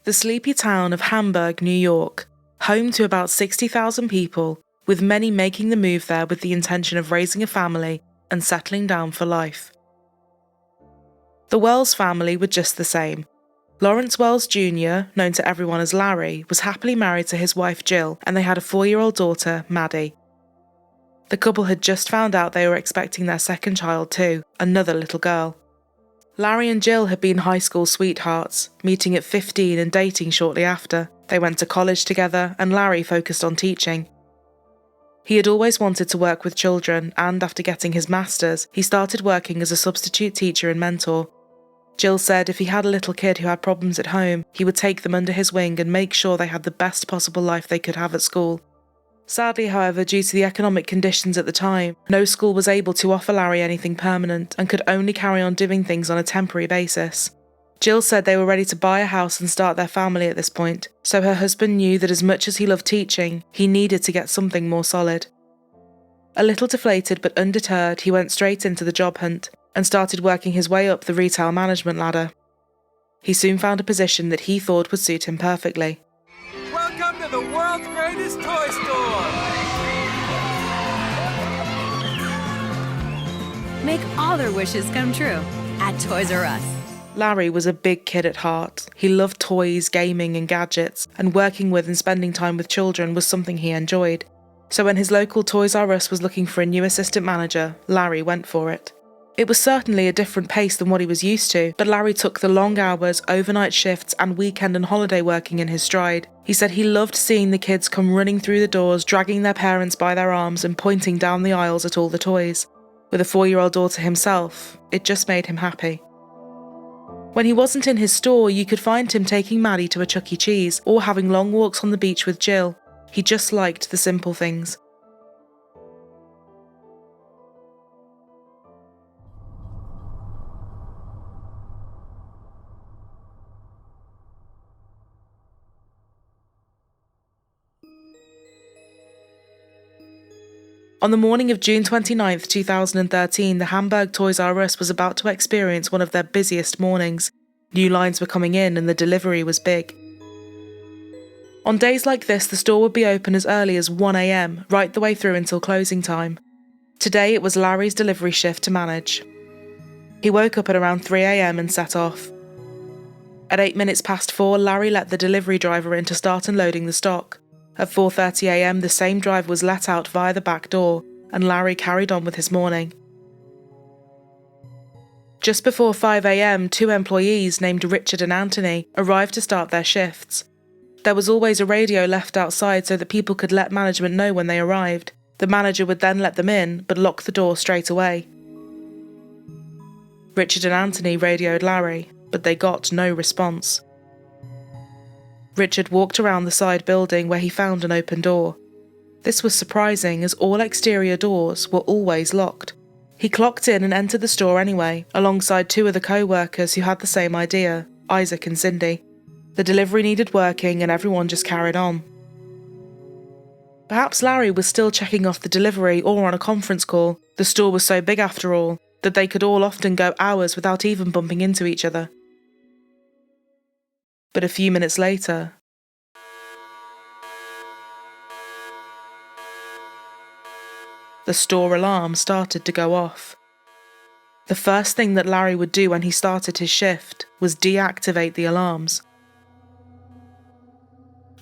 The sleepy town of Hamburg, New York, home to about 60,000 people, with many making the move there with the intention of raising a family and settling down for life. The Wells family were just the same. Lawrence Wells Jr., known to everyone as Larry, was happily married to his wife Jill, and they had a 4-year-old daughter, Maddie. The couple had just found out they were expecting their second child too, another little girl. Larry and Jill had been high school sweethearts, meeting at 15 and dating shortly after. They went to college together, and Larry focused on teaching. He had always wanted to work with children, and after getting his master's, he started working as a substitute teacher and mentor. Jill said if he had a little kid who had problems at home, he would take them under his wing and make sure they had the best possible life they could have at school. Sadly, however, due to the economic conditions at the time, no school was able to offer Larry anything permanent and could only carry on doing things on a temporary basis. Jill said they were ready to buy a house and start their family at this point, so her husband knew that as much as he loved teaching, he needed to get something more solid. A little deflated but undeterred, he went straight into the job hunt and started working his way up the retail management ladder. He soon found a position that he thought would suit him perfectly. Welcome to the world's greatest toy store! Make all their wishes come true at Toys R Us. Larry was a big kid at heart. He loved toys, gaming and gadgets, and working with and spending time with children was something he enjoyed. So when his local Toys R Us was looking for a new assistant manager, Larry went for it. It was certainly a different pace than what he was used to, but Larry took the long hours, overnight shifts, and weekend and holiday working in his stride. He said he loved seeing the kids come running through the doors, dragging their parents by their arms and pointing down the aisles at all the toys. With a 4-year-old daughter himself, it just made him happy. When he wasn't in his store, you could find him taking Maddie to a Chuck E. Cheese or having long walks on the beach with Jill. He just liked the simple things. On the morning of June 29, 2013, the Hamburg Toys R Us was about to experience one of their busiest mornings. New lines were coming in and the delivery was big. On days like this, the store would be open as early as 1 a.m, right the way through until closing time. Today it was Larry's delivery shift to manage. He woke up at around 3 a.m. and set off. At 8 minutes past 4, Larry let the delivery driver in to start unloading the stock. At 4:30 a.m, the same driver was let out via the back door, and Larry carried on with his morning. Just before 5 a.m, 2 employees named Richard and Anthony arrived to start their shifts. There was always a radio left outside so that people could let management know when they arrived. The manager would then let them in, but lock the door straight away. Richard and Anthony radioed Larry, but they got no response. Richard walked around the side building where he found an open door. This was surprising as all exterior doors were always locked. He clocked in and entered the store anyway, alongside 2 other co-workers who had the same idea, Isaac and Cindy. The delivery needed working and everyone just carried on. Perhaps Larry was still checking off the delivery or on a conference call. The store was so big after all, that they could all often go hours without even bumping into each other. But a few minutes later, the store alarm started to go off. The first thing that Larry would do when he started his shift was deactivate the alarms.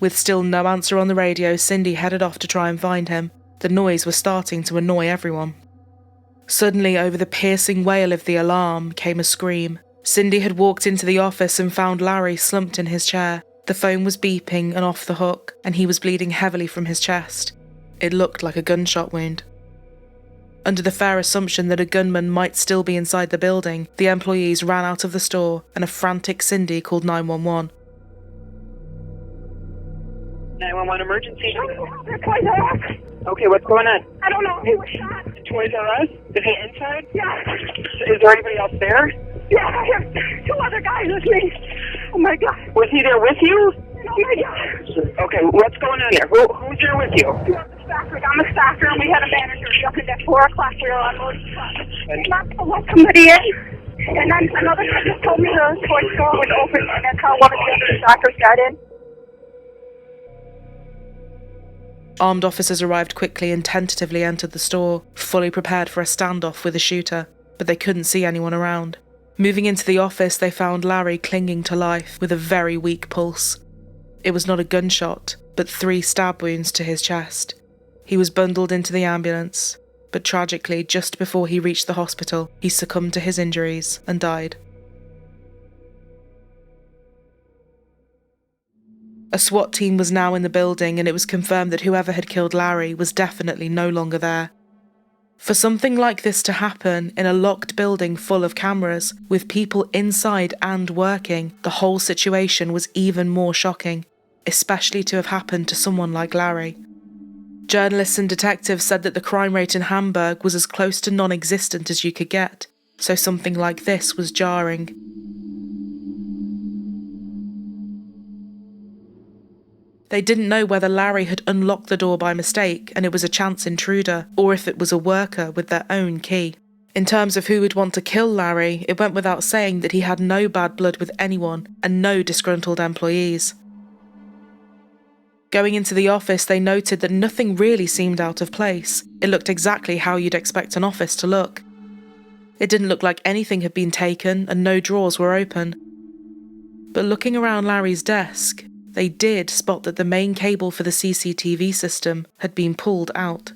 With still no answer on the radio, Cindy headed off to try and find him. The noise was starting to annoy everyone. Suddenly, over the piercing wail of the alarm, came a scream. Cindy had walked into the office and found Larry slumped in his chair. The phone was beeping and off the hook, and he was bleeding heavily from his chest. It looked like a gunshot wound. Under the fair assumption that a gunman might still be inside the building, the employees ran out of the store and a frantic Cindy called 911. 911 emergency. Toys R Us. Okay, what's going on? I don't know. He was shot. Toys R Us? Is he inside? Yeah. Is there anybody else there? Yeah, I have 2 other guys with me. Oh my God. Was he there with you? Oh my God. Okay, what's going on here? Who's there with you? I'm the staffer, and we had a manager up at 4 o'clock. We were on loading truck. And- Not to let somebody in. And then another guy just told me the toy store was open, and that's how one of the other shoppers got in. Armed officers arrived quickly and tentatively entered the store, fully prepared for a standoff with a shooter, but they couldn't see anyone around. Moving into the office, they found Larry clinging to life with a very weak pulse. It was not a gunshot, but 3 stab wounds to his chest. He was bundled into the ambulance, but tragically, just before he reached the hospital, he succumbed to his injuries and died. A SWAT team was now in the building, and it was confirmed that whoever had killed Larry was definitely no longer there. For something like this to happen in a locked building full of cameras, with people inside and working, the whole situation was even more shocking, especially to have happened to someone like Larry. Journalists and detectives said that the crime rate in Hamburg was as close to non-existent as you could get, so something like this was jarring. They didn't know whether Larry had unlocked the door by mistake and it was a chance intruder, or if it was a worker with their own key. In terms of who would want to kill Larry, it went without saying that he had no bad blood with anyone and no disgruntled employees. Going into the office, they noted that nothing really seemed out of place. It looked exactly how you'd expect an office to look. It didn't look like anything had been taken and no drawers were open. But looking around Larry's desk, they did spot that the main cable for the CCTV system had been pulled out.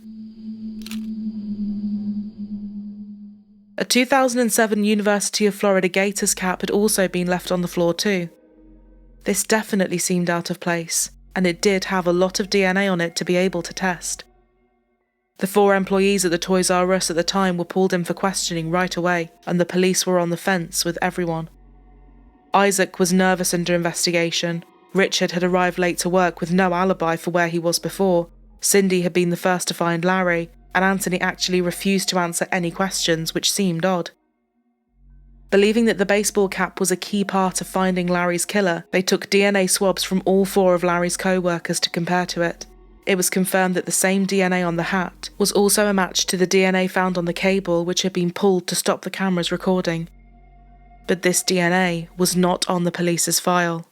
A 2007 University of Florida Gators cap had also been left on the floor too. This definitely seemed out of place, and it did have a lot of DNA on it to be able to test. The 4 employees at the Toys R Us at the time were pulled in for questioning right away, and the police were on the fence with everyone. Isaac was nervous under investigation. Richard had arrived late to work with no alibi for where he was before. Cindy had been the first to find Larry, and Anthony actually refused to answer any questions, which seemed odd. Believing that the baseball cap was a key part of finding Larry's killer, they took DNA swabs from all 4 of Larry's co-workers to compare to it. It was confirmed that the same DNA on the hat was also a match to the DNA found on the cable which had been pulled to stop the cameras recording. But this DNA was not on the police's file.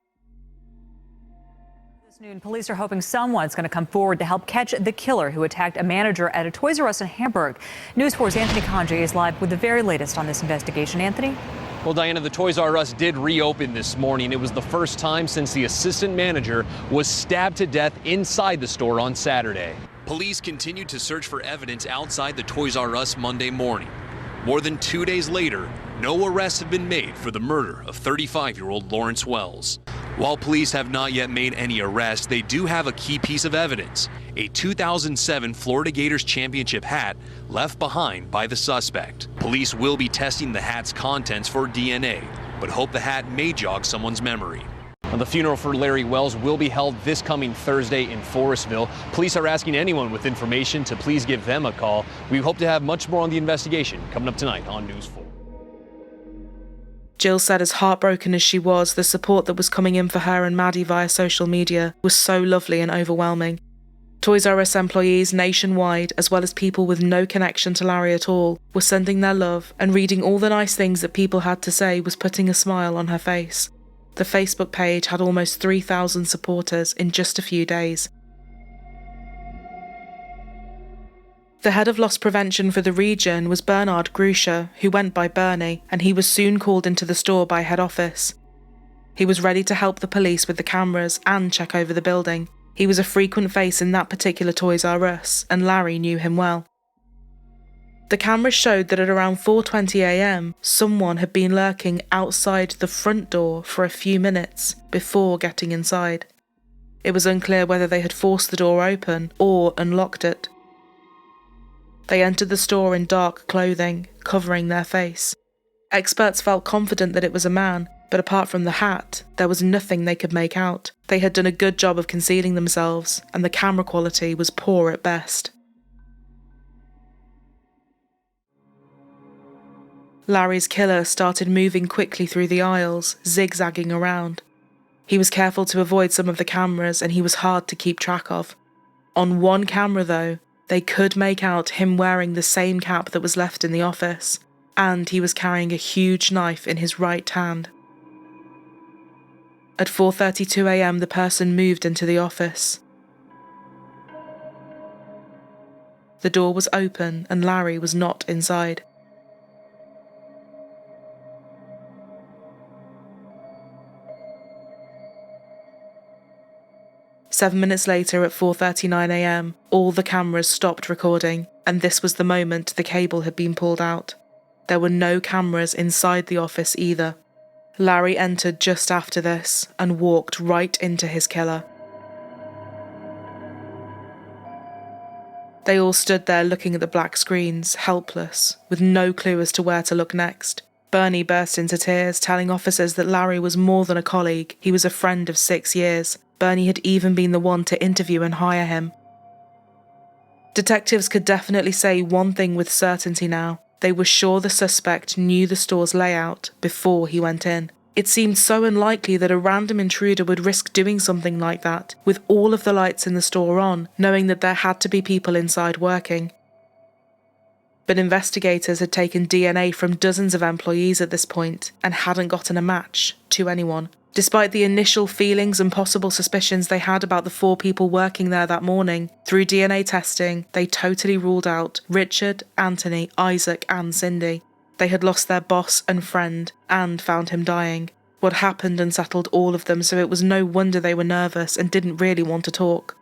Noon, police are hoping someone's going to come forward to help catch the killer who attacked a manager at a Toys R Us in Hamburg. News 4's Anthony Conjay is live with the very latest on this investigation. Anthony? Well, Diana, the Toys R Us did reopen this morning. It was the first time since the assistant manager was stabbed to death inside the store on Saturday. Police continued to search for evidence outside the Toys R Us Monday morning. More than 2 days later, no arrests have been made for the murder of 35-year-old Lawrence Wells. While police have not yet made any arrests, they do have a key piece of evidence, a 2007 Florida Gators championship hat left behind by the suspect. Police will be testing the hat's contents for DNA, but hope the hat may jog someone's memory. The funeral for Larry Wells will be held this coming Thursday in Forestville. Police are asking anyone with information to please give them a call. We hope to have much more on the investigation coming up tonight on News 4. Jill said as heartbroken as she was, the support that was coming in for her and Maddie via social media was so lovely and overwhelming. Toys R Us employees nationwide, as well as people with no connection to Larry at all, were sending their love, and reading all the nice things that people had to say was putting a smile on her face. The Facebook page had almost 3,000 supporters in just a few days. The head of loss prevention for the region was Bernard Gruscher, who went by Bernie, and he was soon called into the store by head office. He was ready to help the police with the cameras and check over the building. He was a frequent face in that particular Toys R Us, and Larry knew him well. The cameras showed that at around 4:20 a.m, someone had been lurking outside the front door for a few minutes before getting inside. It was unclear whether they had forced the door open or unlocked it. They entered the store in dark clothing, covering their face. Experts felt confident that it was a man, but apart from the hat, there was nothing they could make out. They had done a good job of concealing themselves, and the camera quality was poor at best. Larry's killer started moving quickly through the aisles, zigzagging around. He was careful to avoid some of the cameras, and he was hard to keep track of. On one camera, though, they could make out him wearing the same cap that was left in the office. and he was carrying a huge knife in his right hand. At 4:32 a.m, the person moved into the office. The door was open and Larry was not inside. Seven minutes later at 4:39 a.m, all the cameras stopped recording, and this was the moment the cable had been pulled out. There were no cameras inside the office either. Larry entered just after this and walked right into his killer. They all stood there looking at the black screens, helpless, with no clue as to where to look next. Bernie burst into tears, telling officers that Larry was more than a colleague, he was a friend of 6 years. Bernie had even been the one to interview and hire him. Detectives could definitely say one thing with certainty now. They were sure the suspect knew the store's layout before he went in. It seemed so unlikely that a random intruder would risk doing something like that, with all of the lights in the store on, knowing that there had to be people inside working. But investigators had taken DNA from dozens of employees at this point and hadn't gotten a match to anyone. Despite the initial feelings and possible suspicions they had about the 4 people working there that morning, through DNA testing, they totally ruled out Richard, Anthony, Isaac, and Cindy. They had lost their boss and friend, and found him dying. What happened unsettled all of them, so it was no wonder they were nervous and didn't really want to talk.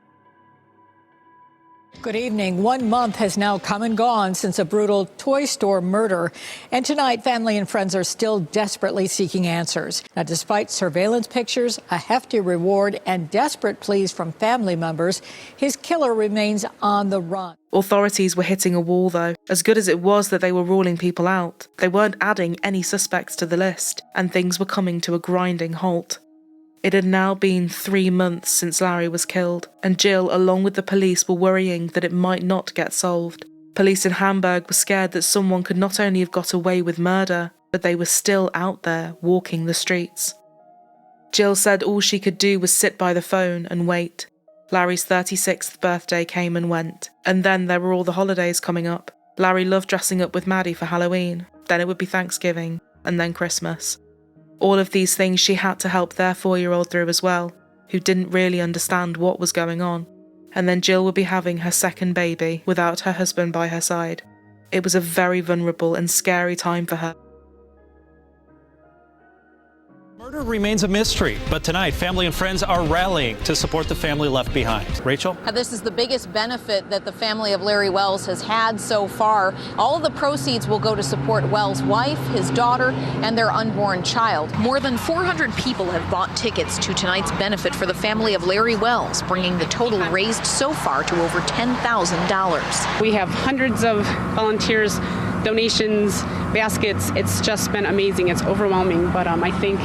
Good evening. 1 month has now come and gone since a brutal toy store murder. And tonight, family and friends are still desperately seeking answers. Now, despite surveillance pictures, a hefty reward, and desperate pleas from family members, his killer remains on the run. Authorities were hitting a wall, though. As good as it was that they were ruling people out, they weren't adding any suspects to the list, and things were coming to a grinding halt. It had now been 3 months since Larry was killed, and Jill, along with the police, were worrying that it might not get solved. Police in Hamburg were scared that someone could not only have got away with murder, but they were still out there walking the streets. Jill said all she could do was sit by the phone and wait. Larry's 36th birthday came and went, and then there were all the holidays coming up. Larry loved dressing up with Maddie for Halloween, then it would be Thanksgiving, and then Christmas. All of these things she had to help their 4-year-old through as well, who didn't really understand what was going on. And then Jill would be having her second baby without her husband by her side. It was a very vulnerable and scary time for her. Murder remains a mystery, but tonight family and friends are rallying to support the family left behind. Rachel? This is the biggest benefit that the family of Larry Wells has had so far. All of the proceeds will go to support Wells' wife, his daughter, and their unborn child. More than 400 people have bought tickets to tonight's benefit for the family of Larry Wells, bringing the total raised so far to over $10,000. We have hundreds of volunteers, donations, baskets. It's just been amazing. It's overwhelming, but I think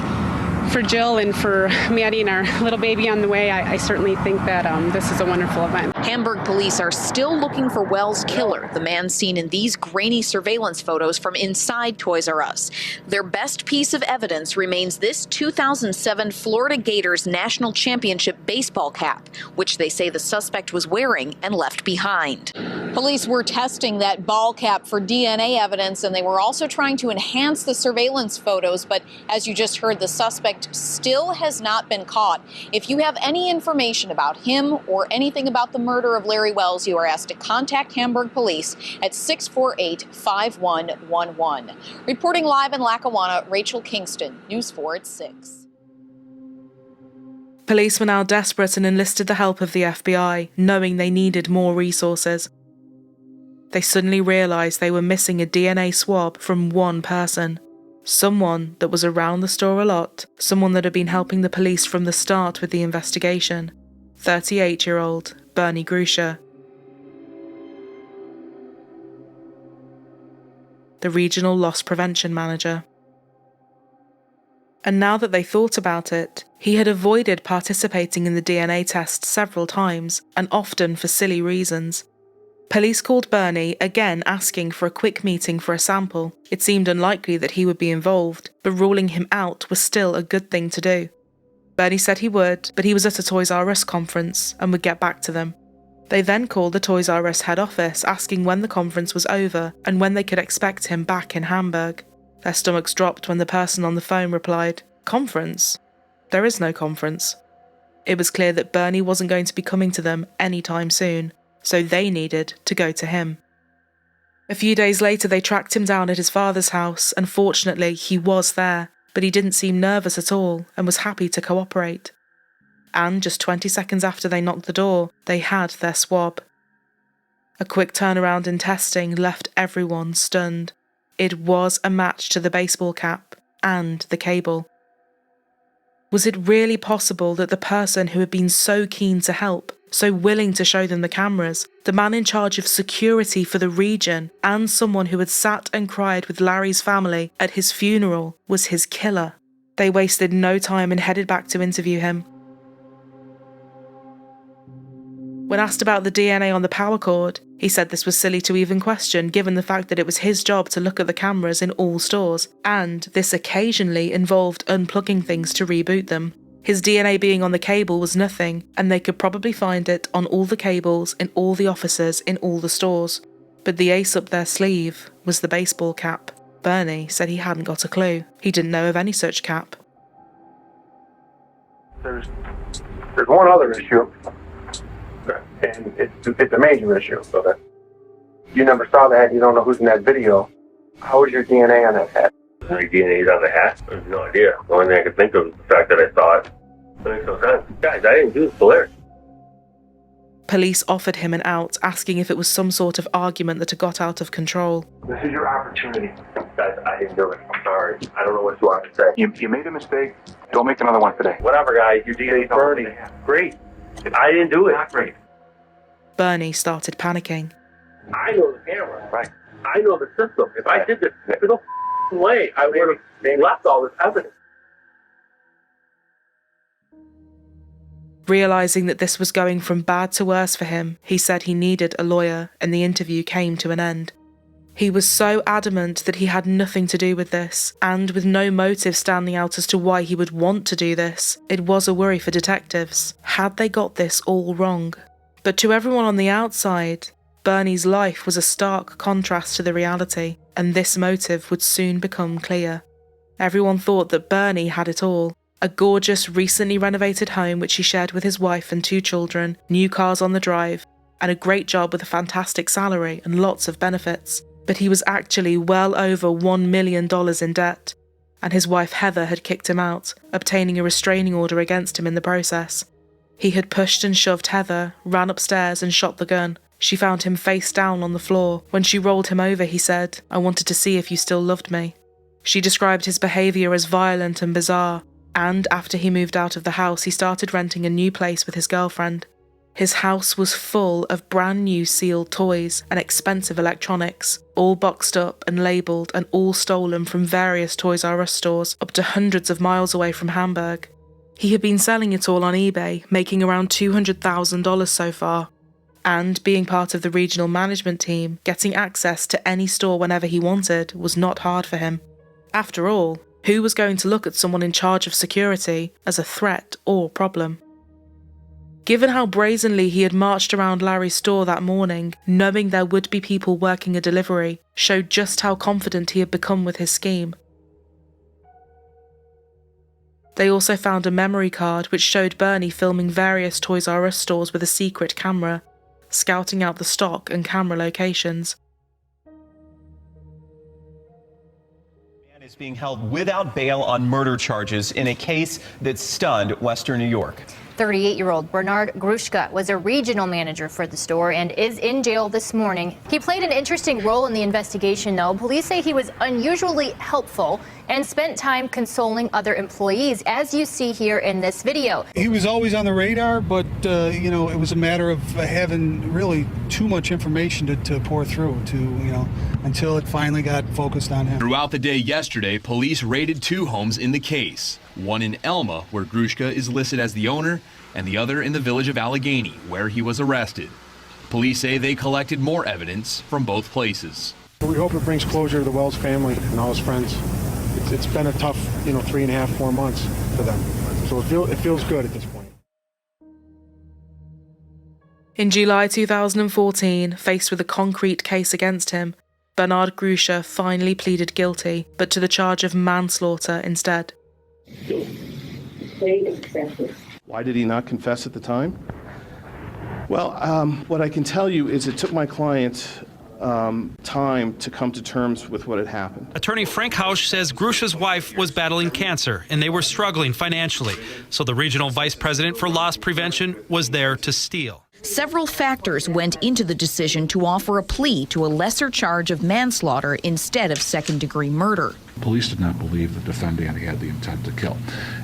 for Jill and for Maddie and our little baby on the way, I certainly think that this is a wonderful event. Hamburg police are still looking for Wells' killer, the man seen in these grainy surveillance photos from inside Toys R Us. Their best piece of evidence remains this 2007 Florida Gators National Championship baseball cap, which they say the suspect was wearing and left behind. Police were testing that ball cap for DNA evidence, and they were also trying to enhance the surveillance photos, but as you just heard, the suspect still has not been caught. If you have any information about him or anything about the murder of Larry Wells, you are asked to contact Hamburg Police at 648-5111. Reporting live in Lackawanna, Rachel Kingston, News 4 at 6. Police were now desperate and enlisted the help of the FBI, knowing they needed more resources. They suddenly realised they were missing a DNA swab from one person. Someone that was around the store a lot, someone that had been helping the police from the start with the investigation. 38-year-old Bernie Grusha. The regional loss prevention manager. And now that they thought about it, he had avoided participating in the DNA test several times, and often for silly reasons. Police called Bernie, again asking for a quick meeting for a sample. It seemed unlikely that he would be involved, but ruling him out was still a good thing to do. Bernie said he would, but he was at a Toys R Us conference and would get back to them. They then called the Toys R Us head office asking when the conference was over and when they could expect him back in Hamburg. Their stomachs dropped when the person on the phone replied, "Conference? There is no conference." It was clear that Bernie wasn't going to be coming to them anytime soon, so they needed to go to him. A few days later, they tracked him down at his father's house, and fortunately, he was there, but he didn't seem nervous at all and was happy to cooperate. And just 20 seconds after they knocked the door, they had their swab. A quick turnaround in testing left everyone stunned. It was a match to the baseball cap and the cable. Was it really possible that the person who had been so keen to help, so willing to show them the cameras, the man in charge of security for the region, and someone who had sat and cried with Larry's family at his funeral, was his killer? They wasted no time and headed back to interview him. When asked about the DNA on the power cord, he said this was silly to even question given the fact that it was his job to look at the cameras in all stores, and this occasionally involved unplugging things to reboot them. His DNA being on the cable was nothing, and they could probably find it on all the cables in all the offices in all the stores. But the ace up their sleeve was the baseball cap. Bernie said he hadn't got a clue. He didn't know of any such cap. There's one other issue, and it's a major issue, so that you never saw the hat, you don't know who's in that video. How was your DNA on that hat? My DNA's on the hat? I have no idea. The only thing I could think of is the fact that I saw it. It makes no sense. Guys, I didn't do this to Larry. Police offered him an out, asking if it was some sort of argument that had got out of control. This is your opportunity. Guys, I didn't do it. I'm sorry. I don't know what you want to say. You made a mistake. Don't make another one today. Whatever, guys. Your DNA's Bernie. Great. I didn't do it. Not great. Bernie started panicking. I know the camera. Right. I know the system. If I did this, there's no way I would have left all this evidence. Realising that this was going from bad to worse for him, he said he needed a lawyer, and the interview came to an end. He was so adamant that he had nothing to do with this, and with no motive standing out as to why he would want to do this, it was a worry for detectives. Had they got this all wrong? But to everyone on the outside, Bernie's life was a stark contrast to the reality, and this motive would soon become clear. Everyone thought that Bernie had it all. A gorgeous, recently renovated home which he shared with his wife and 2 children, new cars on the drive, and a great job with a fantastic salary and lots of benefits. But he was actually well over $1 million in debt, and his wife Heather had kicked him out, obtaining a restraining order against him in the process. He had pushed and shoved Heather, ran upstairs and shot the gun. She found him face down on the floor. When she rolled him over, he said, "I wanted to see if you still loved me." She described his behaviour as violent and bizarre, and after he moved out of the house, he started renting a new place with his girlfriend. His house was full of brand new sealed toys and expensive electronics, all boxed up and labelled and all stolen from various Toys R Us stores up to hundreds of miles away from Hamburg. He had been selling it all on eBay, making around $200,000 so far. And being part of the regional management team, getting access to any store whenever he wanted was not hard for him. After all, who was going to look at someone in charge of security as a threat or problem? Given how brazenly he had marched around Larry's store that morning, knowing there would be people working a delivery, showed just how confident he had become with his scheme. They also found a memory card which showed Bernie filming various Toys R Us stores with a secret camera, scouting out the stock and camera locations. Man is being held without bail on murder charges in a case that stunned Western New York. 38-year-old Bernard Grushka was a regional manager for the store and is in jail this morning. He played an interesting role in the investigation, though. Police say he was unusually helpful and spent time consoling other employees, as you see here in this video. He was always on the radar, but, it was a matter of having really too much information to pour through until it finally got focused on him. Throughout the day yesterday, police raided 2 homes in the case. One in Elma, where Grushka is listed as the owner, and the other in the village of Allegheny, where he was arrested. Police say they collected more evidence from both places. We hope it brings closure to the Wells family and all his friends. It's been a tough, 3.5, 4 months for them. So it feels good at this point. In July 2014, faced with a concrete case against him, Bernard Grusha finally pleaded guilty, but to the charge of manslaughter instead. Why did he not confess at the time? Well, what I can tell you is it took my client time to come to terms with what had happened. Attorney Frank Hausch says Grusha's wife was battling cancer and they were struggling financially. So the regional vice president for loss prevention was there to steal. Several factors went into the decision to offer a plea to a lesser charge of manslaughter instead of second-degree murder. Police did not believe the defendant had the intent to kill.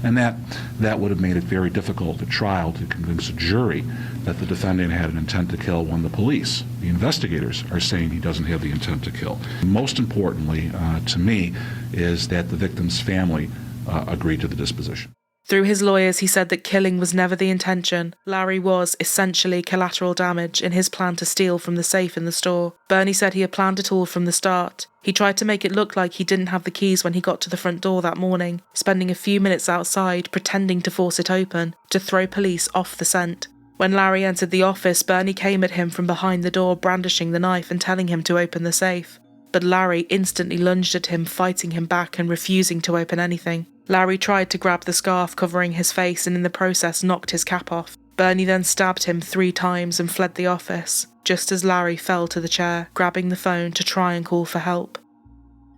And that would have made it very difficult at trial to convince a jury that the defendant had an intent to kill when the police, the investigators, are saying he doesn't have the intent to kill. Most importantly, to me, is that the victim's family agreed to the disposition. Through his lawyers, he said that killing was never the intention. Larry was essentially collateral damage in his plan to steal from the safe in the store. Bernie said he had planned it all from the start. He tried to make it look like he didn't have the keys when he got to the front door that morning, spending a few minutes outside pretending to force it open, to throw police off the scent. When Larry entered the office, Bernie came at him from behind the door, brandishing the knife and telling him to open the safe. But Larry instantly lunged at him, fighting him back and refusing to open anything. Larry tried to grab the scarf covering his face and in the process knocked his cap off. Bernie then stabbed him 3 times and fled the office, just as Larry fell to the chair, grabbing the phone to try and call for help.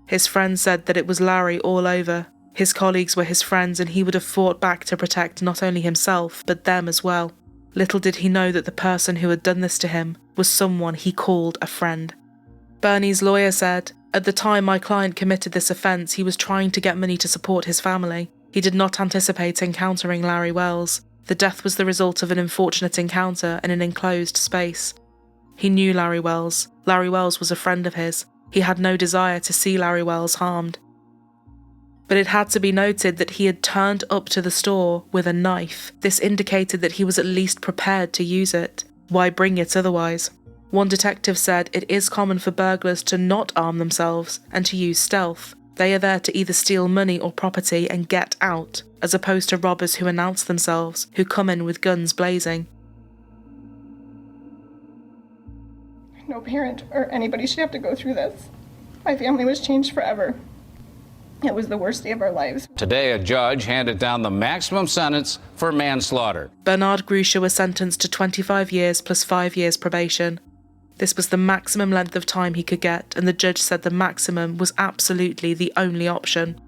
His friends said that it was Larry all over. His colleagues were his friends and he would have fought back to protect not only himself, but them as well. Little did he know that the person who had done this to him was someone he called a friend. Bernie's lawyer said, "At the time my client committed this offence, he was trying to get money to support his family. He did not anticipate encountering Larry Wells. The death was the result of an unfortunate encounter in an enclosed space. He knew Larry Wells. Larry Wells was a friend of his. He had no desire to see Larry Wells harmed." But it had to be noted that he had turned up to the store with a knife. This indicated that he was at least prepared to use it. Why bring it otherwise? One detective said it is common for burglars to not arm themselves and to use stealth. They are there to either steal money or property and get out, as opposed to robbers who announce themselves, who come in with guns blazing. No parent or anybody should have to go through this. My family was changed forever. It was the worst day of our lives. Today, a judge handed down the maximum sentence for manslaughter. Bernard Grusha was sentenced to 25 years plus 5 years probation. This was the maximum length of time he could get, and the judge said the maximum was absolutely the only option.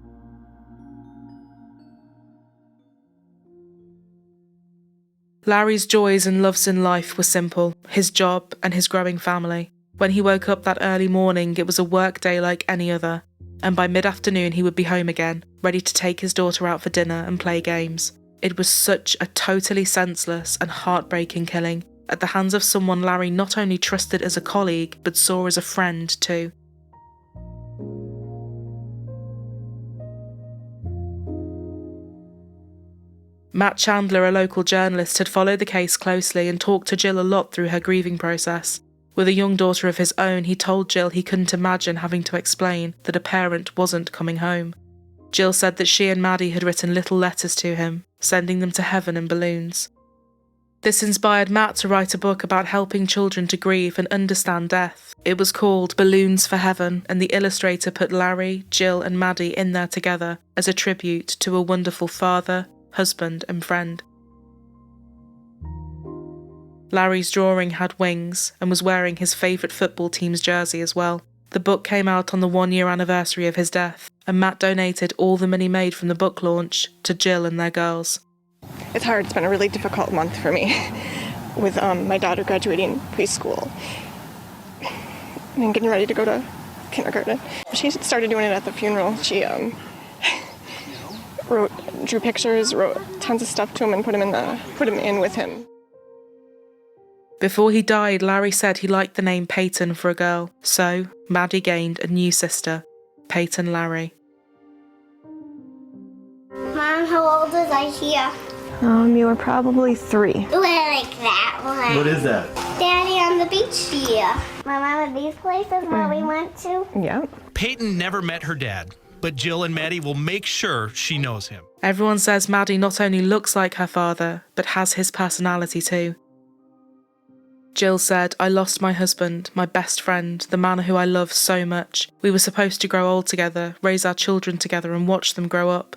Larry's joys and loves in life were simple, his job and his growing family. When he woke up that early morning, it was a work day like any other, and by mid-afternoon he would be home again, ready to take his daughter out for dinner and play games. It was such a totally senseless and heartbreaking killing, at the hands of someone Larry not only trusted as a colleague, but saw as a friend too. Matt Chandler, a local journalist, had followed the case closely and talked to Jill a lot through her grieving process. With a young daughter of his own, he told Jill he couldn't imagine having to explain that a parent wasn't coming home. Jill said that she and Maddie had written little letters to him, sending them to heaven in balloons. This inspired Matt to write a book about helping children to grieve and understand death. It was called Balloons for Heaven, and the illustrator put Larry, Jill and Maddie in there together as a tribute to a wonderful father, husband and friend. Larry's drawing had wings and was wearing his favourite football team's jersey as well. The book came out on the 1-year anniversary of his death, and Matt donated all the money made from the book launch to Jill and their girls. It's hard. It's been a really difficult month for me with my daughter graduating preschool and getting ready to go to kindergarten. She started doing it at the funeral. She drew pictures, wrote tons of stuff to him and put him in with him. Before he died, Larry said he liked the name Peyton for a girl, so Maddie gained a new sister, Peyton Larry. Mom, how old was I here? You were probably 3. Like that one. What is that? Daddy on the beach here. Remember these places where we went to? Yeah. Peyton never met her dad, but Jill and Maddie will make sure she knows him. Everyone says Maddie not only looks like her father, but has his personality too. Jill said, "I lost my husband, my best friend, the man who I love so much. We were supposed to grow old together, raise our children together and watch them grow up.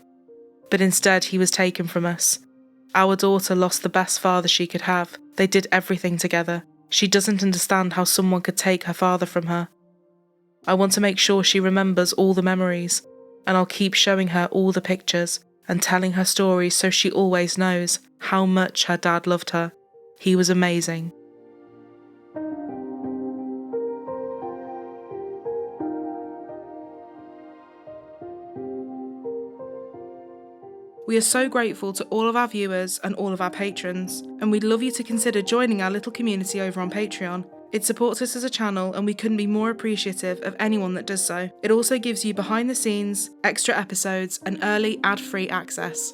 But instead he was taken from us. Our daughter lost the best father she could have. They did everything together. She doesn't understand how someone could take her father from her. I want to make sure she remembers all the memories, and I'll keep showing her all the pictures and telling her stories so she always knows how much her dad loved her. He was amazing." We are so grateful to all of our viewers and all of our patrons, and we'd love you to consider joining our little community over on Patreon. It supports us as a channel, and we couldn't be more appreciative of anyone that does so. It also gives you behind the scenes, extra episodes, and early ad-free access.